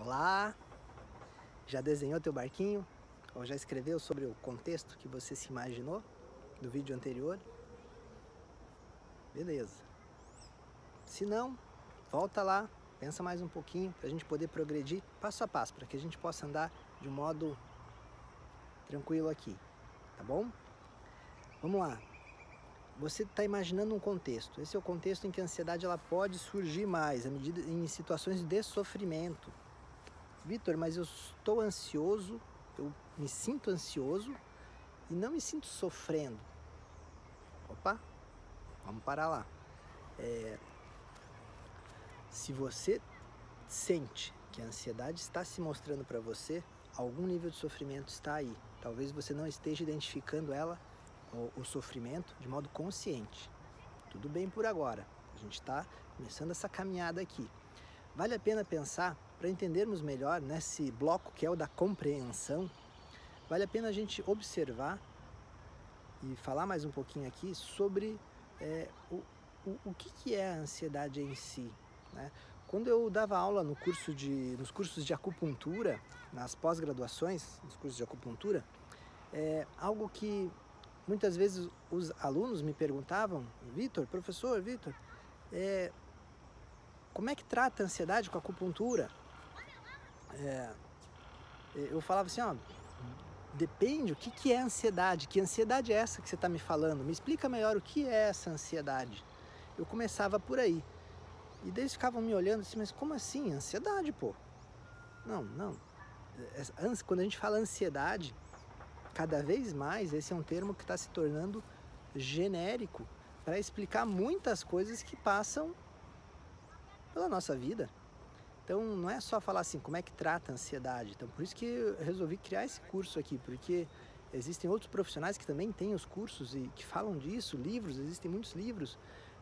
Olá! Já desenhou teu barquinho? Ou já escreveu sobre o contexto que você se imaginou do vídeo anterior? Beleza. Se não, volta lá, pensa mais um pouquinho para a gente poder progredir passo a passo, para que a gente possa andar de um modo tranquilo aqui, tá bom? Vamos lá. Você está imaginando um contexto. Esse é o contexto em que a ansiedade ela pode surgir mais, à medida em situações de sofrimento. Vitor, mas eu estou ansioso, eu me sinto ansioso e não me sinto sofrendo. Opa, vamos parar lá. Se você sente que a ansiedade está se mostrando para você, algum nível de sofrimento está aí. Talvez você não esteja identificando ela, o sofrimento, de modo consciente. Tudo bem por agora. A gente está começando essa caminhada aqui. Vale a pena pensar, para entendermos melhor nesse bloco que é o da compreensão, vale a pena a gente observar e falar mais um pouquinho aqui sobre o que é a ansiedade em si, né? Quando eu dava aula nos cursos de acupuntura, nas pós-graduações, nos cursos de acupuntura, algo que muitas vezes os alunos me perguntavam: professor Vitor, como é que trata a ansiedade com a acupuntura? Eu falava assim, ó, depende, o que é ansiedade? Que ansiedade é essa que você está me falando? Me explica melhor o que é essa ansiedade. Eu começava por aí. E daí eles ficavam me olhando assim, mas como assim? Ansiedade, pô? Não. Quando a gente fala ansiedade, cada vez mais esse é um termo que está se tornando genérico para explicar muitas coisas que passam pela nossa vida. Então não é só falar assim, como é que trata a ansiedade. Então por isso que eu resolvi criar esse curso aqui, porque existem outros profissionais que também têm os cursos e que falam disso, livros, existem muitos livros,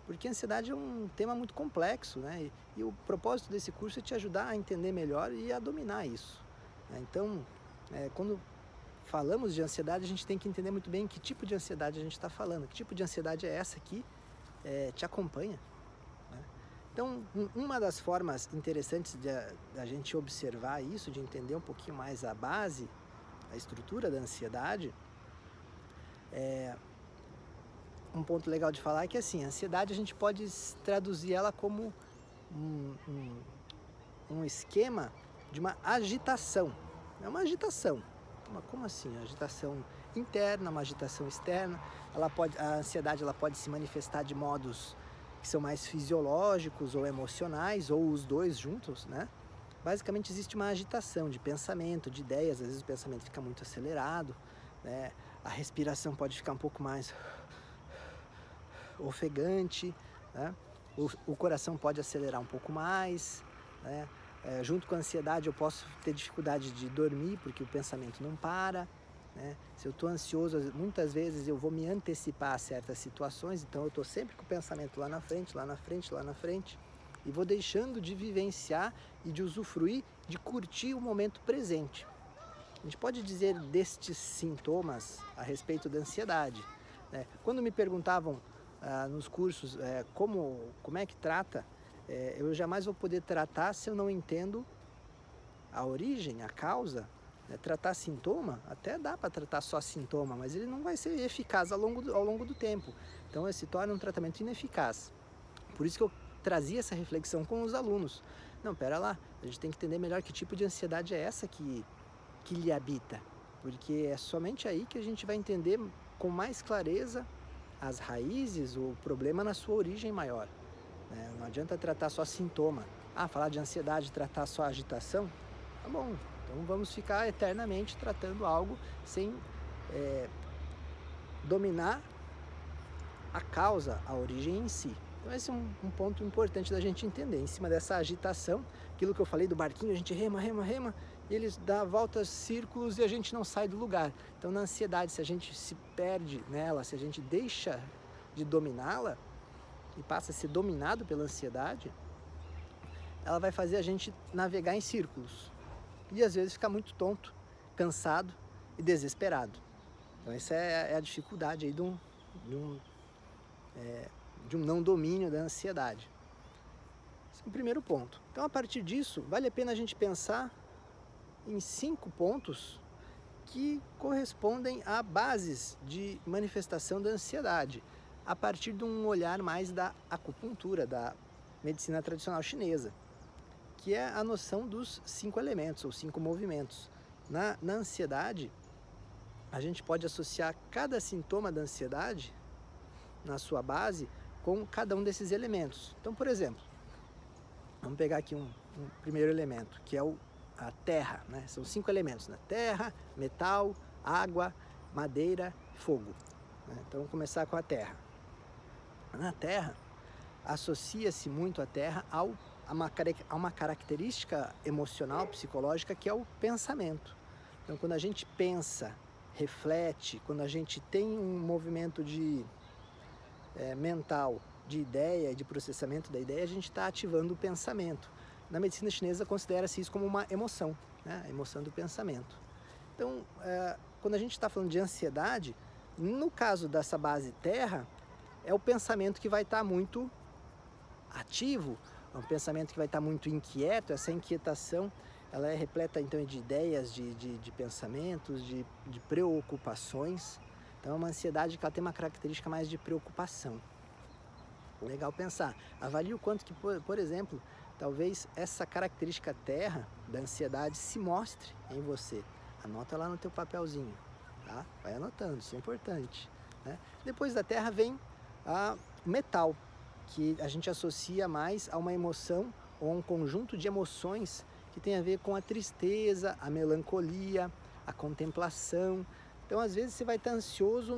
porque a ansiedade é um tema muito complexo, né? E o propósito desse curso é te ajudar a entender melhor e a dominar isso, né? Então, quando falamos de ansiedade, a gente tem que entender muito bem que tipo de ansiedade a gente está falando, que tipo de ansiedade é essa que te acompanha, né? Então, uma das formas interessantes da gente observar isso, de entender um pouquinho mais a base, a estrutura da ansiedade, um ponto legal de falar é que assim, a ansiedade a gente pode traduzir ela como um esquema de uma agitação. É uma agitação. Como assim? Uma agitação interna, uma agitação externa. A ansiedade ela pode se manifestar de modos que são mais fisiológicos ou emocionais, ou os dois juntos, né? Basicamente existe uma agitação de pensamento, de ideias. Às vezes o pensamento fica muito acelerado, né? A respiração pode ficar um pouco mais ofegante, né? O coração pode acelerar um pouco mais, né? Junto com a ansiedade eu posso ter dificuldade de dormir porque o pensamento não para, né? Se eu estou ansioso, muitas vezes eu vou me antecipar a certas situações, então eu estou sempre com o pensamento lá na frente, e vou deixando de vivenciar e de usufruir, de curtir o momento presente. A gente pode dizer destes sintomas a respeito da ansiedade, né? Quando me perguntavam nos cursos como é que trata, eu jamais vou poder tratar se eu não entendo a origem, a causa, né? Tratar sintoma, até dá para tratar só sintoma, mas ele não vai ser eficaz ao longo do tempo. Então ele se torna um tratamento ineficaz. Por isso que eu trazia essa reflexão com os alunos. Não, pera lá, a gente tem que entender melhor que tipo de ansiedade é essa que lhe habita, porque é somente aí que a gente vai entender com mais clareza as raízes, o problema na sua origem maior, né? Não adianta tratar só sintoma. Falar de ansiedade, tratar só agitação, tá bom, então vamos ficar eternamente tratando algo sem dominar a causa, a origem em si. Então esse é um ponto importante da gente entender. Em cima dessa agitação, aquilo que eu falei do barquinho, a gente rema, e eles dão voltas, círculos e a gente não sai do lugar. Então na ansiedade, se a gente se perde nela, se a gente deixa de dominá-la e passa a ser dominado pela ansiedade, ela vai fazer a gente navegar em círculos e às vezes ficar muito tonto, cansado e desesperado. Então essa é a dificuldade aí de um não domínio da ansiedade. Esse é o primeiro ponto. Então, a partir disso, vale a pena a gente pensar em 5 pontos que correspondem a bases de manifestação da ansiedade, a partir de um olhar mais da acupuntura, da medicina tradicional chinesa, que é a noção dos 5 elementos, ou 5 movimentos. Na ansiedade, a gente pode associar cada sintoma da ansiedade, na sua base, com cada um desses elementos. Então, por exemplo, vamos pegar aqui um primeiro elemento, que é a terra, né? São 5 elementos, né? Terra, metal, água, madeira, fogo. Né? Então, vamos começar com a terra. Na terra, associa-se muito a terra a uma característica emocional, psicológica, que é o pensamento. Então, quando a gente pensa, reflete, quando a gente tem um movimento mental, de ideia, de processamento da ideia, a gente está ativando o pensamento. Na medicina chinesa, considera-se isso como uma emoção, né? A emoção do pensamento. Então, quando a gente está falando de ansiedade, no caso dessa base terra, é o pensamento que vai estar muito ativo, é um pensamento que vai estar muito inquieto. Essa inquietação, ela é repleta então de ideias, de pensamentos, de preocupações. Então é uma ansiedade que ela tem uma característica mais de preocupação. Legal pensar. Avalie o quanto que, por exemplo, talvez essa característica terra da ansiedade se mostre em você. Anota lá no teu papelzinho, tá? Vai anotando, isso é importante, né? Depois da terra vem o metal, que a gente associa mais a uma emoção ou a um conjunto de emoções que tem a ver com a tristeza, a melancolia, a contemplação. Então, às vezes, você vai estar ansioso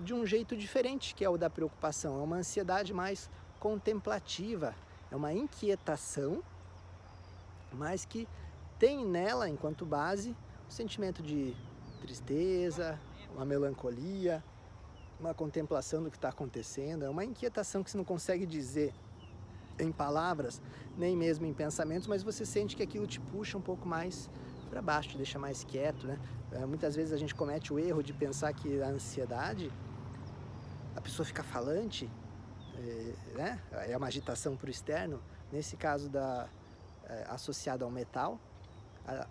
de um jeito diferente, que é o da preocupação. É uma ansiedade mais contemplativa, é uma inquietação, mas que tem nela, enquanto base, um sentimento de tristeza, uma melancolia, uma contemplação do que está acontecendo. É uma inquietação que você não consegue dizer em palavras, nem mesmo em pensamentos, mas você sente que aquilo te puxa um pouco mais para baixo, te deixa mais quieto, né? Muitas vezes a gente comete o erro de pensar que a ansiedade, a pessoa fica falante, né? É uma agitação para o externo. Nesse caso associada ao metal,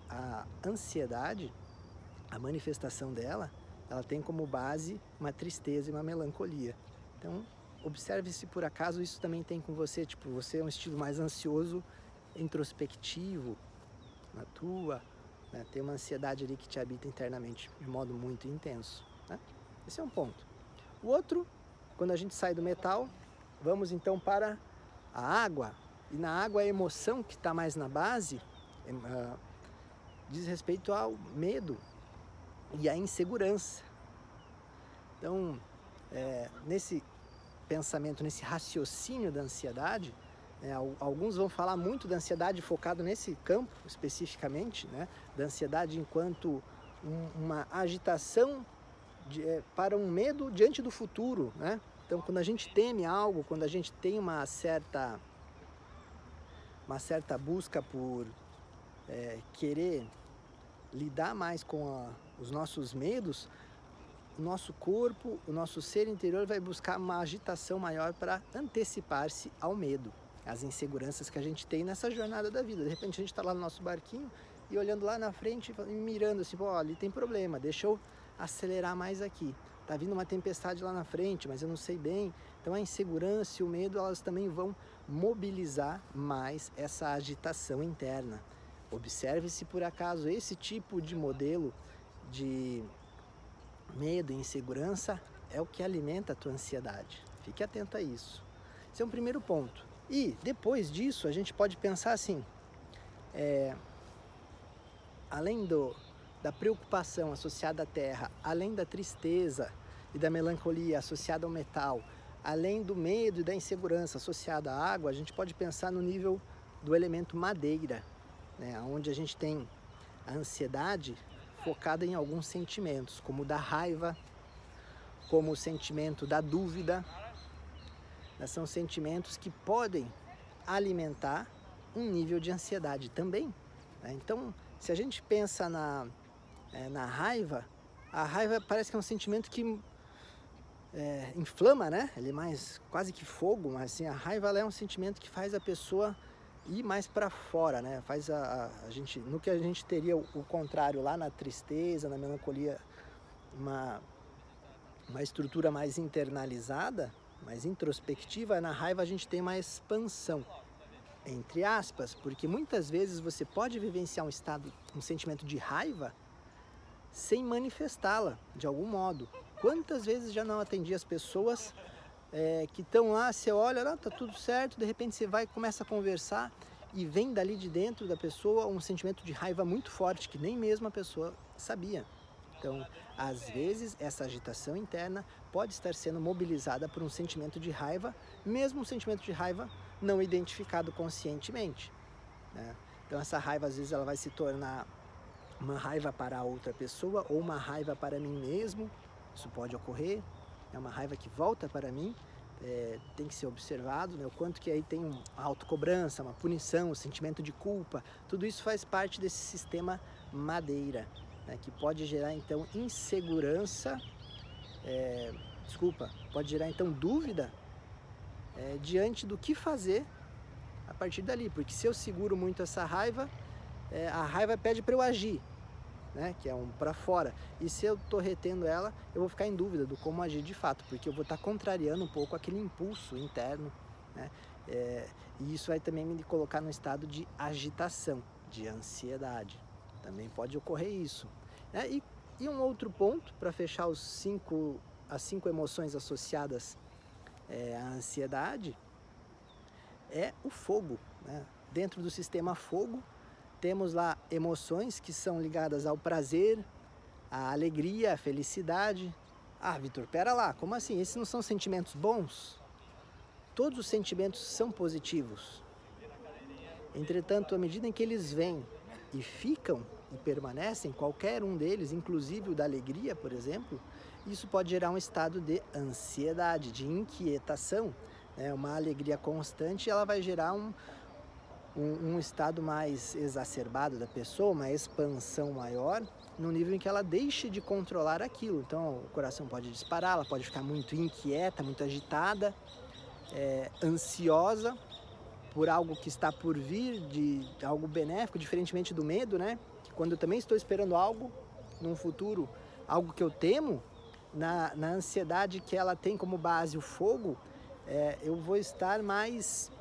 a ansiedade, a manifestação dela, ela tem como base uma tristeza e uma melancolia. Então, observe se por acaso isso também tem com você, tipo, você é um estilo mais ansioso, introspectivo, na tua, né? Tem uma ansiedade ali que te habita internamente de modo muito intenso, né? Esse é um ponto. O outro, quando a gente sai do metal, vamos então para a água. E na água a emoção que está mais na base diz respeito ao medo e à insegurança. Então, nesse pensamento, nesse raciocínio da ansiedade, alguns vão falar muito da ansiedade focado nesse campo especificamente, né? Da ansiedade enquanto uma agitação para um medo diante do futuro, né? Então, quando a gente teme algo, quando a gente tem uma certa busca por querer lidar mais com os nossos medos, o nosso corpo, o nosso ser interior vai buscar uma agitação maior para antecipar-se ao medo, às inseguranças que a gente tem nessa jornada da vida. De repente a gente está lá no nosso barquinho e olhando lá na frente e mirando assim, pô, ali tem problema, deixa eu acelerar mais aqui. Tá vindo uma tempestade lá na frente, mas eu não sei bem. Então a insegurança e o medo, elas também vão mobilizar mais essa agitação interna. Observe se por acaso esse tipo de modelo de medo e insegurança é o que alimenta a tua ansiedade. Fique atento a isso. Esse é um primeiro ponto. E depois disso a gente pode pensar assim, além da preocupação associada à terra, além da tristeza e da melancolia associada ao metal, além do medo e da insegurança associada à água, a gente pode pensar no nível do elemento madeira, né? Onde a gente tem a ansiedade focada em alguns sentimentos, como o da raiva, como o sentimento da dúvida. São sentimentos que podem alimentar um nível de ansiedade também, né? Então, se a gente pensa na raiva, a raiva parece que é um sentimento que inflama, né? Ele é mais quase que fogo, mas assim, a raiva ela é um sentimento que faz a pessoa ir mais para fora, né? Faz a gente, no que a gente teria o contrário lá na tristeza, na melancolia, uma estrutura mais internalizada, mais introspectiva. Na raiva a gente tem uma expansão, entre aspas, porque muitas vezes você pode vivenciar um sentimento de raiva sem manifestá-la de algum modo. Quantas vezes já não atendi as pessoas que estão lá, você olha, tá tudo certo, de repente você vai e começa a conversar e vem dali de dentro da pessoa um sentimento de raiva muito forte que nem mesmo a pessoa sabia. Então, às vezes, essa agitação interna pode estar sendo mobilizada por um sentimento de raiva, mesmo um sentimento de raiva não identificado conscientemente, né? Então, essa raiva, às vezes, ela vai se tornar uma raiva para a outra pessoa ou uma raiva para mim mesmo. Isso pode ocorrer, é uma raiva que volta para mim, tem que ser observado, né? O quanto que aí tem uma autocobrança, uma punição, um sentimento de culpa, tudo isso faz parte desse sistema madeira, né? Que pode gerar então insegurança, pode gerar então dúvida diante do que fazer a partir dali, porque se eu seguro muito essa raiva, a raiva pede para eu agir, né, que é um para fora, e se eu estou retendo ela, eu vou ficar em dúvida do como agir de fato, porque eu vou estar contrariando um pouco aquele impulso interno, né, e isso vai também me colocar no estado de agitação, de ansiedade, também pode ocorrer isso, né? E um outro ponto, para fechar as 5 emoções associadas à ansiedade, é o fogo, né? Dentro do sistema fogo, temos lá emoções que são ligadas ao prazer, à alegria, à felicidade. Ah, Vitor, pera lá, como assim? Esses não são sentimentos bons? Todos os sentimentos são positivos. Entretanto, à medida em que eles vêm e ficam e permanecem, qualquer um deles, inclusive o da alegria, por exemplo, isso pode gerar um estado de ansiedade, de inquietação, né? Uma alegria constante, ela vai gerar um estado mais exacerbado da pessoa, uma expansão maior, no nível em que ela deixe de controlar aquilo. Então o coração pode disparar, ela pode ficar muito inquieta, muito agitada, ansiosa por algo que está por vir, de algo benéfico, diferentemente do medo, né? Que quando eu também estou esperando algo num futuro, algo que eu temo, na ansiedade que ela tem como base o fogo, eu vou estar mais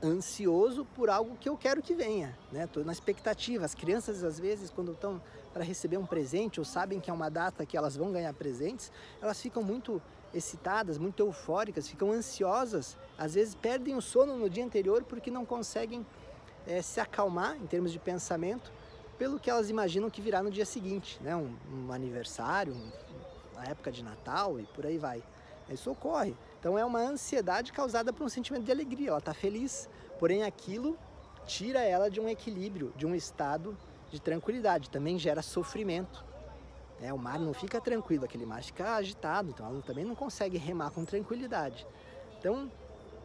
ansioso por algo que eu quero que venha, né? Estou na expectativa. As crianças, às vezes, quando estão para receber um presente ou sabem que é uma data que elas vão ganhar presentes, elas ficam muito excitadas, muito eufóricas, ficam ansiosas, às vezes perdem o sono no dia anterior porque não conseguem se acalmar em termos de pensamento pelo que elas imaginam que virá no dia seguinte, né? Um aniversário, uma época de Natal e por aí vai. Isso ocorre. Então é uma ansiedade causada por um sentimento de alegria, ela está feliz, porém aquilo tira ela de um equilíbrio, de um estado de tranquilidade, também gera sofrimento. O mar não fica tranquilo, aquele mar fica agitado, então ela também não consegue remar com tranquilidade. Então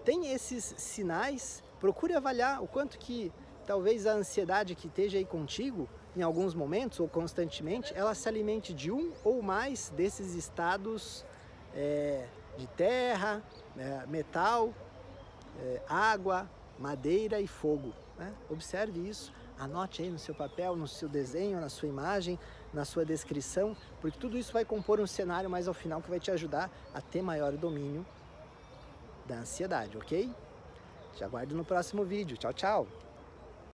tem esses sinais, procure avaliar o quanto que talvez a ansiedade que esteja aí contigo, em alguns momentos ou constantemente, ela se alimente de um ou mais desses estados de terra, metal, água, madeira e fogo, né? Observe isso, anote aí no seu papel, no seu desenho, na sua imagem, na sua descrição, porque tudo isso vai compor um cenário mais ao final que vai te ajudar a ter maior domínio da ansiedade, ok? Te aguardo no próximo vídeo. Tchau, tchau!